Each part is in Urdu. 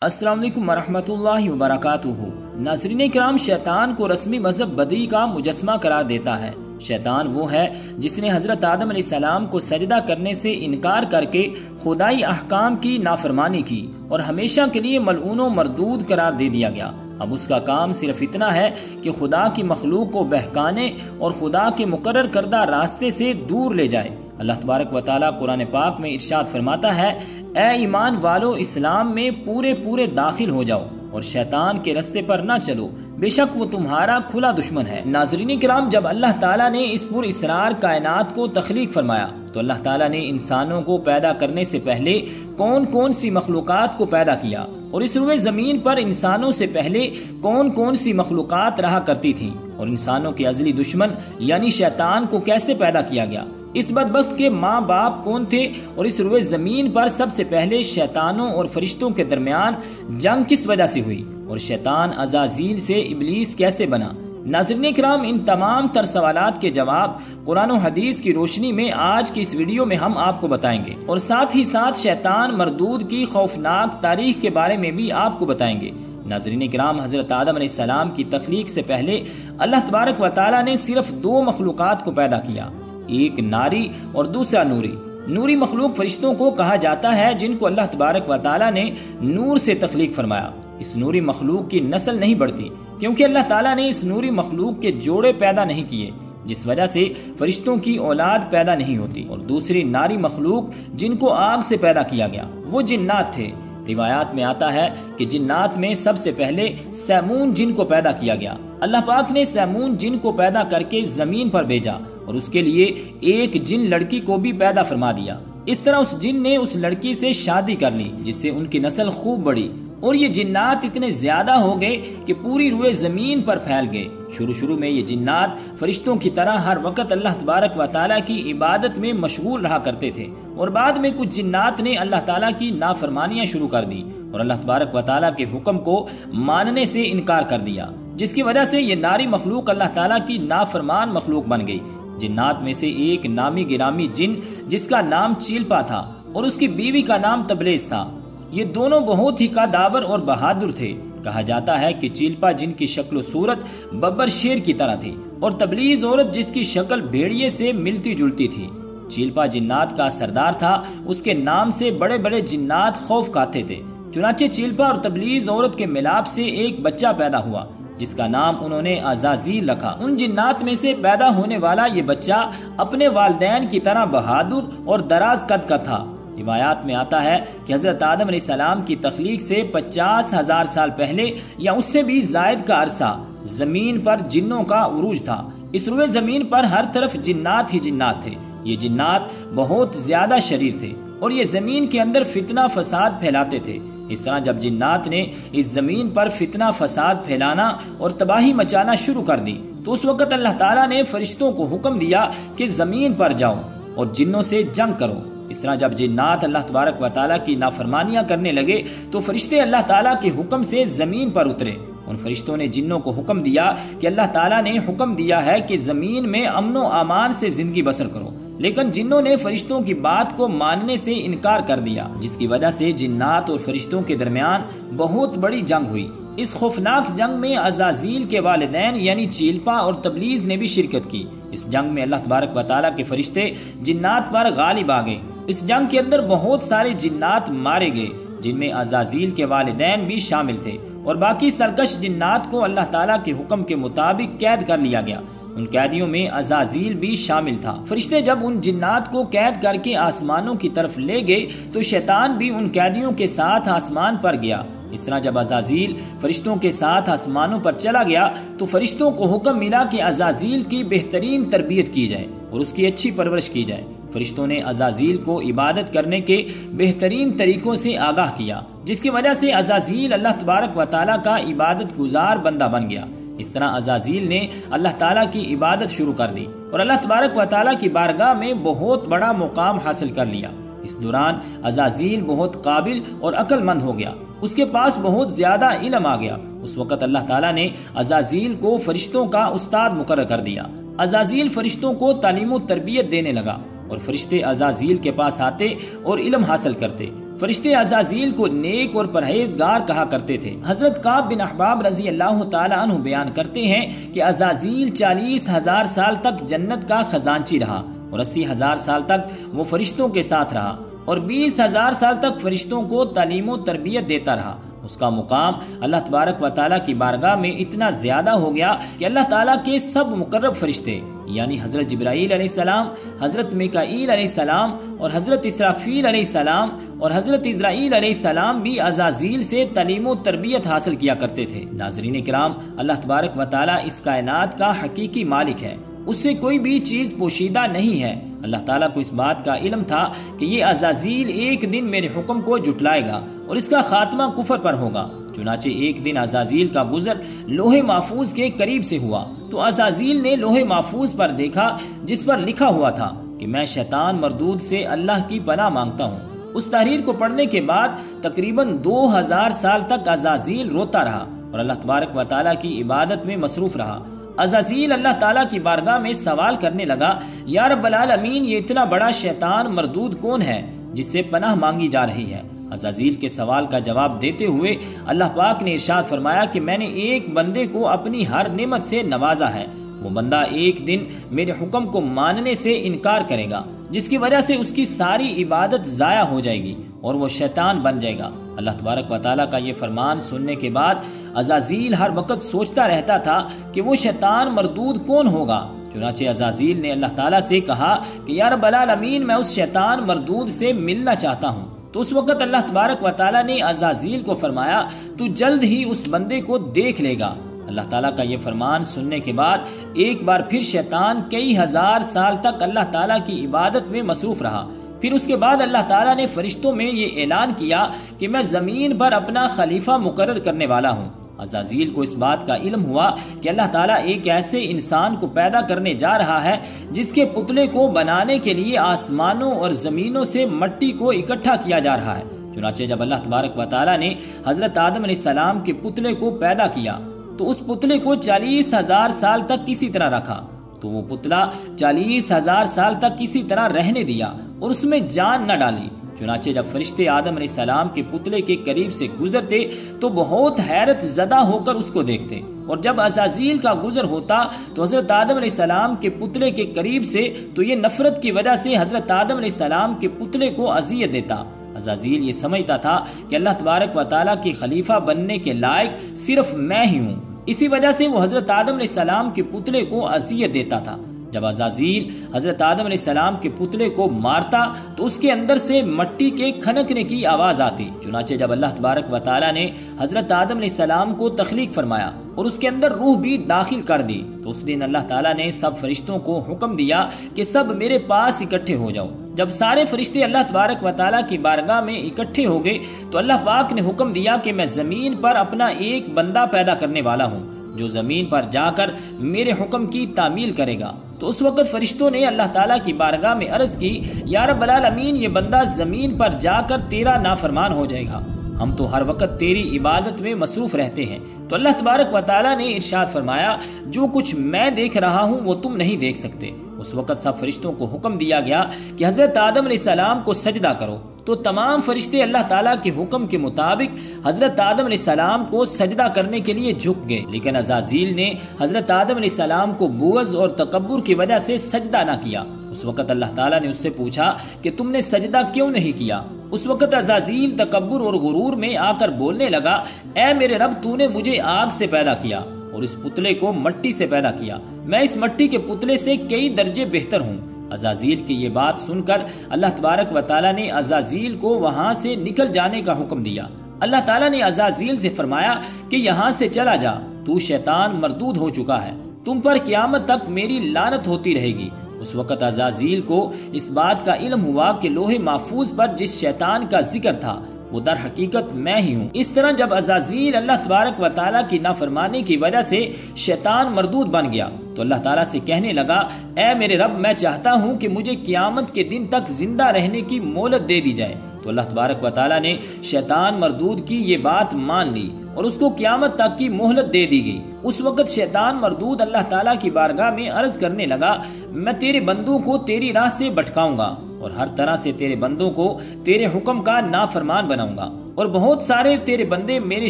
السلام علیکم ورحمۃ اللہ وبرکاتہ۔ ناظرین کرام، شیطان کو رسمی مذہب بدعی کا مجسمہ قرار دیتا ہے۔ شیطان وہ ہے جس نے حضرت آدم علیہ السلام کو سجدہ کرنے سے انکار کر کے خدائی احکام کی نافرمانی کی اور ہمیشہ کے لیے ملعون و مردود قرار دے دیا گیا۔ اب اس کا کام صرف اتنا ہے کہ خدا کی مخلوق کو بہکانے اور خدا کے مقرر کردہ راستے سے دور لے جائے۔ اللہ تبارک و تعالیٰ قرآن پاک میں ارشاد فرماتا ہے، اے ایمان والو، اسلام میں پورے داخل ہو جاؤ اور شیطان کے رستے پر نہ چلو، بے شک وہ تمہارا کھلا دشمن ہے۔ ناظرین کرام، جب اللہ تعالیٰ نے اس پر اسرار کائنات کو تخلیق فرمایا تو اللہ تعالیٰ نے انسانوں کو پیدا کرنے سے پہلے کون سی مخلوقات کو پیدا کیا اور اس روئے زمین پر انسانوں سے پہلے کون سی مخلوقات رہا کرتی تھیں اور انسانوں کے ازلی دشمن یعنی شیطان کو کیسے پیدا کیا گیا، اس بدبخت کے ماں باپ کون تھے اور اس روئے زمین پر سب سے پہلے شیطانوں اور فرشتوں کے درمیان جنگ کس وجہ سے ہوئی اور شیطان عزازیل سے ابلیس کیسے بنا۔ ناظرین کرام، ان تمام تر سوالات کے جواب قرآن و حدیث کی روشنی میں آج کی اس ویڈیو میں ہم آپ کو بتائیں گے اور ساتھ ہی ساتھ شیطان مردود کی خوفناک تاریخ کے بارے میں بھی آپ کو بتائیں گے۔ ناظرین کرام، حضرت آدم علیہ السلام کی تخلیق سے پہلے اللہ تبارک و تعالیٰ نے صرف دو مخلوقات کو پیدا کیا، ایک ناری اور دوسرا نوری۔ نوری مخلوق فرشتوں کو کہا جاتا ہے جن کو اللہ تبارک و تعالیٰ نے نور سے تخلیق فرمایا۔ اس نوری مخلوق کی نسل نہیں بڑھتی کیونکہ اللہ تعالیٰ نے اس نوری مخلوق کے جوڑے پیدا نہیں کیے، جس وجہ سے فرشتوں کی اولاد پیدا نہیں ہوتی۔ اور دوسری ناری مخلوق جن کو آگ سے پیدا کیا گیا وہ جنات تھے۔ روایات میں آتا ہے کہ جنات میں سب سے پہلے سیمون جن کو پیدا کیا گیا۔ اللہ پاک نے سیمون جن کو پیدا کر کے زمین پر بھیجا اور اس کے لیے ایک جن لڑکی کو بھی پیدا فرما دیا۔ اس طرح اس جن نے اس لڑکی سے شادی کر لی جس سے ان کی نسل خوب بڑھی اور یہ جنات اتنے زیادہ ہو گئے کہ پوری روئے زمین پر پھیل گئے۔ شروع میں یہ جنات فرشتوں کی طرح ہر وقت اللہ تبارک و تعالیٰ کی عبادت میں مشغول رہا کرتے تھے اور بعد میں کچھ جنات نے اللہ تعالیٰ کی نافرمانیاں شروع کر دی اور اللہ تبارک و تعالیٰ کے حکم کو ماننے سے انکار کر دیا، جس کی وجہ سے یہ ناری مخلوق اللہ تعالیٰ کی نافرمان مخلوق بن گئی۔ جنات میں سے ایک نامی گرامی جن جس کا نام چیلپا تھا اور اس کی بیوی کا نام تبلیس تھا، یہ دونوں بہت ہی قداور اور بہادر تھے۔ کہا جاتا ہے کہ چیلپا جن کی شکل و صورت ببر شیر کی طرح تھی اور تبلیغ عورت جس کی شکل بھیڑیے سے ملتی جلتی تھی۔ چیلپا جنات کا سردار تھا، اس کے نام سے بڑے جنات خوف کھاتے تھے۔ چنانچہ چیلپا اور تبلیغ عورت کے ملاپ سے ایک بچہ پیدا ہوا جس کا نام انہوں نے عزازیل رکھا۔ ان جنات میں سے پیدا ہونے والا یہ بچہ اپنے والدین کی طرح بہادر اور دراز قد کا تھا۔ روایات میں آتا ہے کہ حضرت آدم علیہ السلام کی تخلیق سے 50,000 سال پہلے یا اس سے بھی زائد کا عرصہ زمین پر جنوں کا عروج تھا۔ اس روئے زمین پر ہر طرف جنات ہی جنات تھے۔ یہ جنات بہت زیادہ شریر تھے اور یہ زمین کے اندر فتنہ فساد پھیلاتے تھے۔ اس طرح جب جنات نے اس زمین پر فتنہ فساد پھیلانا اور تباہی مچانا شروع کر دی تو اس وقت اللہ تعالیٰ نے فرشتوں کو حکم دیا کہ زمین پر جاؤ اور جنوں سے جنگ کرو۔ اس طرح جب جنات اللہ تبارک و تعالیٰ کی نافرمانیاں کرنے لگے تو فرشتے اللہ تعالیٰ کے حکم سے زمین پر اترے۔ ان فرشتوں نے جنوں کو حکم دیا کہ اللہ تعالیٰ نے حکم دیا ہے کہ زمین میں امن و امان سے زندگی بسر کرو، لیکن جنوں نے فرشتوں کی بات کو ماننے سے انکار کر دیا، جس کی وجہ سے جنات اور فرشتوں کے درمیان بہت بڑی جنگ ہوئی۔ اس خوفناک جنگ میں عزازیل کے والدین یعنی چیلپا اور تبلیغ نے بھی شرکت کی۔ اس جنگ میں اللہ تبارک و تعالیٰ کے فرشتے جنات پر غالب آ گئے۔ اس جنگ کے اندر بہت سارے جنات مارے گئے جن میں عزازیل کے والدین بھی شامل تھے اور باقی سرکش جنات کو اللہ تعالیٰ کے حکم کے مطابق قید کر لیا گیا۔ ان قیدیوں میں عزازیل بھی شامل تھا۔ فرشتے جب ان جنات کو قید کر کے آسمانوں کی طرف لے گئے تو شیطان بھی ان قیدیوں کے ساتھ آسمان پر گیا۔ اس طرح جب عزازیل فرشتوں کے ساتھ آسمانوں پر چلا گیا تو فرشتوں کو حکم ملا کہ عزازیل کی بہترین تربیت کی جائے اور اس کی اچھی پرورش کی جائے۔ فرشتوں نے عزازیل کو عبادت کرنے کے بہترین طریقوں سے آگاہ کیا، جس کی وجہ سے عزازیل اللہ تبارک و تعالیٰ کا عبادت گزار بندہ بن گیا۔ اس طرح عزازیل نے اللہ تعالیٰ کی عبادت شروع کر دی اور اللہ تبارک و تعالیٰ کی بارگاہ میں بہت بڑا مقام حاصل کر لیا۔ اس دوران عزازیل بہت قابل اور عقل مند ہو گیا، اس کے پاس بہت زیادہ علم آ گیا۔ اس وقت اللہ تعالیٰ نے عزازیل کو فرشتوں کا استاد مقرر کر دیا۔ عزازیل فرشتوں کو تعلیم و تربیت دینے لگا اور فرشتے عزازیل کے پاس آتے اور علم حاصل کرتے فرشتے عزازیل کو نیک اور پرہیزگار کہا کرتے تھے۔ حضرت کعب بن احباب رضی اللہ تعالی عنہ بیان کرتے ہیں کہ عزازیل 40,000 سال تک جنت کا خزانچی رہا اور 80,000 سال تک وہ فرشتوں کے ساتھ رہا اور 20,000 سال تک فرشتوں کو تعلیم و تربیت دیتا رہا۔ اس کا مقام اللہ تبارک و تعالیٰ کی بارگاہ میں اتنا زیادہ ہو گیا کہ اللہ تعالیٰ کے سب مقرب فرشتے یعنی حضرت جبرائیل علیہ السلام، حضرت میکائیل علیہ السلام اور حضرت اسرافیل علیہ السلام اور حضرت اسرائیل علیہ السلام بھی عزازیل سے تعلیم و تربیت حاصل کیا کرتے تھے۔ ناظرین کرام، اللہ تبارک و تعالیٰ اس کائنات کا حقیقی مالک ہے، اس سے کوئی بھی چیز پوشیدہ نہیں ہے۔ اللہ تعالیٰ کو اس بات کا علم تھا کہ یہ عزازیل ایک دن میرے حکم کو جھٹلائے گا اور اس کا خاتمہ کفر پر ہوگا۔ چنانچہ ایک دن عزازیل کا گزر لوح محفوظ کے قریب سے ہوا تو عزازیل نے لوح محفوظ پر دیکھا جس پر لکھا ہوا تھا کہ میں شیطان مردود سے اللہ کی پناہ مانگتا ہوں۔ اس تحریر کو پڑھنے کے بعد تقریباً 2000 سال تک عزازیل روتا رہا اور اللہ تبارک و تعالیٰ کی عبادت میں مصروف رہا۔ عزازیل اللہ تعالیٰ کی بارگاہ میں سوال کرنے لگا، یا رب العالمین، یہ اتنا بڑا شیطان مردود کون ہے جس سے پناہ مانگی جا رہی ہے؟ عزازیل کے سوال کا جواب دیتے ہوئے اللہ پاک نے ارشاد فرمایا کہ میں نے ایک بندے کو اپنی ہر نعمت سے نوازا ہے، وہ بندہ ایک دن میرے حکم کو ماننے سے انکار کرے گا جس کی وجہ سے اس کی ساری عبادت ضائع ہو جائے گی اور وہ شیطان بن جائے گا۔ اللہ تبارک و تعالیٰ کا یہ فرمان سننے کے بعد عزازیل ہر وقت سوچتا رہتا تھا کہ وہ شیطان مردود کون ہوگا۔ چنانچہ عزازیل نے اللہ تعالیٰ سے کہا کہ یا رب العالمین، میں اس شیطان مردود سے ملنا چاہتا ہوں۔ تو اس وقت اللہ تبارک و تعالیٰ نے عزازیل کو فرمایا، تو جلد ہی اس بندے کو دیکھ لے گا۔ اللہ تعالیٰ کا یہ فرمان سننے کے بعد ایک بار پھر شیطان کئی ہزار سال تک اللہ تعالیٰ کی عبادت میں مصروف رہا۔ پھر اس کے بعد اللہ تعالیٰ نے فرشتوں میں یہ اعلان کیا کہ میں زمین پر اپنا خلیفہ مقرر کرنے والا ہوں۔ عزازیل کو اس بات کا علم ہوا کہ اللہ تعالیٰ ایک ایسے انسان کو پیدا کرنے جا رہا ہے جس کے پتلے کو بنانے کے لیے آسمانوں اور زمینوں سے مٹی کو اکٹھا کیا جا رہا ہے۔ چنانچہ جب اللہ تبارک و تعالیٰ نے حضرت آدم علیہ السلام کے پتلے کو پیدا کیا تو اس پتلے کو 40,000 سال تک کسی طرح رکھا، تو وہ پتلا 40,000 سال تک کسی طرح رہنے دیا اور اس میں جان نہ ڈالی۔ چنانچہ جب فرشتے آدم علیہ السلام کے پتلے کے قریب سے گزرتے تو بہت حیرت زدہ ہو کر اس کو دیکھتے، اور جب عزازیل کا گزر ہوتا تو حضرت آدم علیہ السلام کے پتلے کے قریب سے تو یہ نفرت کی وجہ سے حضرت آدم علیہ السلام کے پتلے کو اذیت دیتا۔ عزازیل یہ سمجھتا تھا کہ اللہ تبارک و تعالیٰ کی خلیفہ بننے کے لائق صرف میں ہی ہوں، اسی وجہ سے وہ حضرت آدم علیہ السلام کے پتلے کو اذیت دیتا تھا۔ جب عزازیل حضرت آدم علیہ السلام کے پتلے کو مارتا تو اس کے اندر سے مٹی کے کھنکنے کی آواز آتی۔ چنانچہ جب اللہ تبارک و تعالیٰ نے حضرت آدم علیہ السلام کو تخلیق فرمایا اور اس کے اندر روح بھی داخل کر دی تو اس دن اللہ تعالیٰ نے سب فرشتوں کو حکم دیا کہ سب میرے پاس اکٹھے ہو جاؤ۔ جب سارے فرشتے اللہ تبارک و تعالیٰ کی بارگاہ میں اکٹھے ہو گئے تو اللہ پاک نے حکم دیا کہ میں زمین پر اپنا ایک بندہ پیدا کرنے والا ہوں جو زمین پر جا کر میرے حکم کی تعمیل کرے گا۔ تو اس وقت فرشتوں نے اللہ تعالیٰ کی بارگاہ میں عرض کی، یا رب العالمین، یہ بندہ زمین پر جا کر تیرا نافرمان ہو جائے گا، ہم تو ہر وقت تیری عبادت میں مصروف رہتے ہیں۔ تو اللہ تبارک و تعالیٰ نے ارشاد فرمایا، جو کچھ میں دیکھ رہا ہوں وہ تم نہیں دیکھ سکتے۔ اس وقت سب فرشتوں کو حکم دیا گیا کہ حضرت آدم علیہ السلام کو سجدہ کرو، تو تمام فرشتے اللہ تعالیٰ کے حکم کے مطابق حضرت آدم علیہ السلام کو سجدہ کرنے کے لیے جھک گئے، لیکن عزازیل نے حضرت آدم علیہ السلام کو بغض اور تکبر کی وجہ سے سجدہ نہ کیا۔ اس وقت اللہ تعالیٰ نے اس سے پوچھا کہ تم نے سجدہ کیوں نہیں کیا؟ اس وقت عزازیل تکبر اور غرور میں آ کر بولنے لگا، اے میرے رب، تو نے مجھے آگ سے پیدا کیا اور اس پتلے کو مٹی سے پیدا کیا، میں اس مٹی کے پتلے سے کئی درجے بہتر ہوں۔ عزازیل کی یہ بات سن کر اللہ تبارک و تعالیٰ نے عزازیل کو وہاں سے نکل جانے کا حکم دیا۔ اللہ تعالیٰ نے عزازیل سے فرمایا کہ یہاں سے چلا جا، تو شیطان مردود ہو چکا ہے، تم پر قیامت تک میری لعنت ہوتی رہے گی۔ اس وقت عزازیل کو اس بات کا علم ہوا کہ لوح محفوظ پر جس شیطان کا ذکر تھا وہ در حقیقت میں ہی ہوں۔ اس طرح جب عزازیل اللہ تبارک و تعالیٰ کی نافرمانی کی وجہ سے شیطان مردود بن گیا تو اللہ تعالیٰ سے کہنے لگا، اے میرے رب، میں چاہتا ہوں کہ مجھے قیامت کے دن تک زندہ رہنے کی مہلت دے دی جائے۔ تو اللہ تبارک و تعالیٰ نے شیطان مردود کی یہ بات مان لی اور اس کو قیامت تک کی مہلت دے دی گئی۔ اس وقت شیطان مردود اللہ تعالیٰ کی بارگاہ میں عرض کرنے لگا، میں تیرے بندوں کو تیری راہ سے بھٹکاؤں گا اور ہر طرح سے تیرے بندوں کو تیرے حکم کا نافرمان بناؤں گا، اور بہت سارے تیرے بندے میرے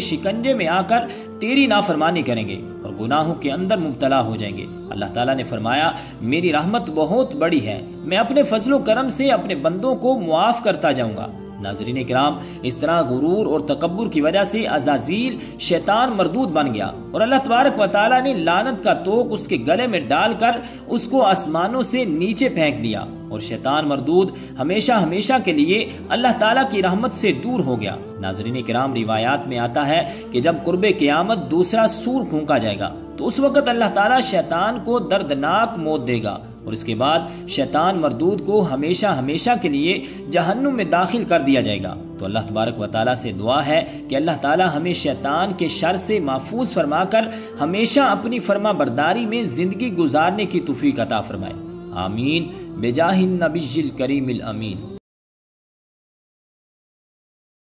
شکنجے میں آ کر تیری نافرمانی کریں گے اور گناہوں کے اندر مبتلا ہو جائیں گے۔ اللہ تعالیٰ نے فرمایا میری رحمت بہت بڑی ہے، میں اپنے فضل و کرم سے اپنے بندوں کو معاف کرتا جاؤں گا۔ ناظرین کرام، اس طرح غرور اور تکبر کی وجہ سے عزازیل شیطان مردود بن گیا اور اللہ تبارک و تعالیٰ نے لعنت کا توق اس کے گلے میں ڈال کر اس کو آسمانوں سے نیچے پھینک دیا، اور شیطان مردود ہمیشہ ہمیشہ کے لیے اللہ تعالیٰ کی رحمت سے دور ہو گیا۔ ناظرین کرام، روایات میں آتا ہے کہ جب قرب قیامت دوسرا سور پھونکا جائے گا تو اس وقت اللہ تعالیٰ شیطان کو دردناک موت دے گا، اور اس کے بعد شیطان مردود کو ہمیشہ ہمیشہ کے لیے جہنم میں داخل کر دیا جائے گا۔ تو اللہ تبارک و تعالیٰ سے دعا ہے کہ اللہ تعالیٰ ہمیں شیطان کے شر سے محفوظ فرما کر ہمیشہ اپنی فرما برداری میں زندگی گزارنے کی توفیق عطا فرمائے۔ آمین بجاہ النبی الکریم الامین۔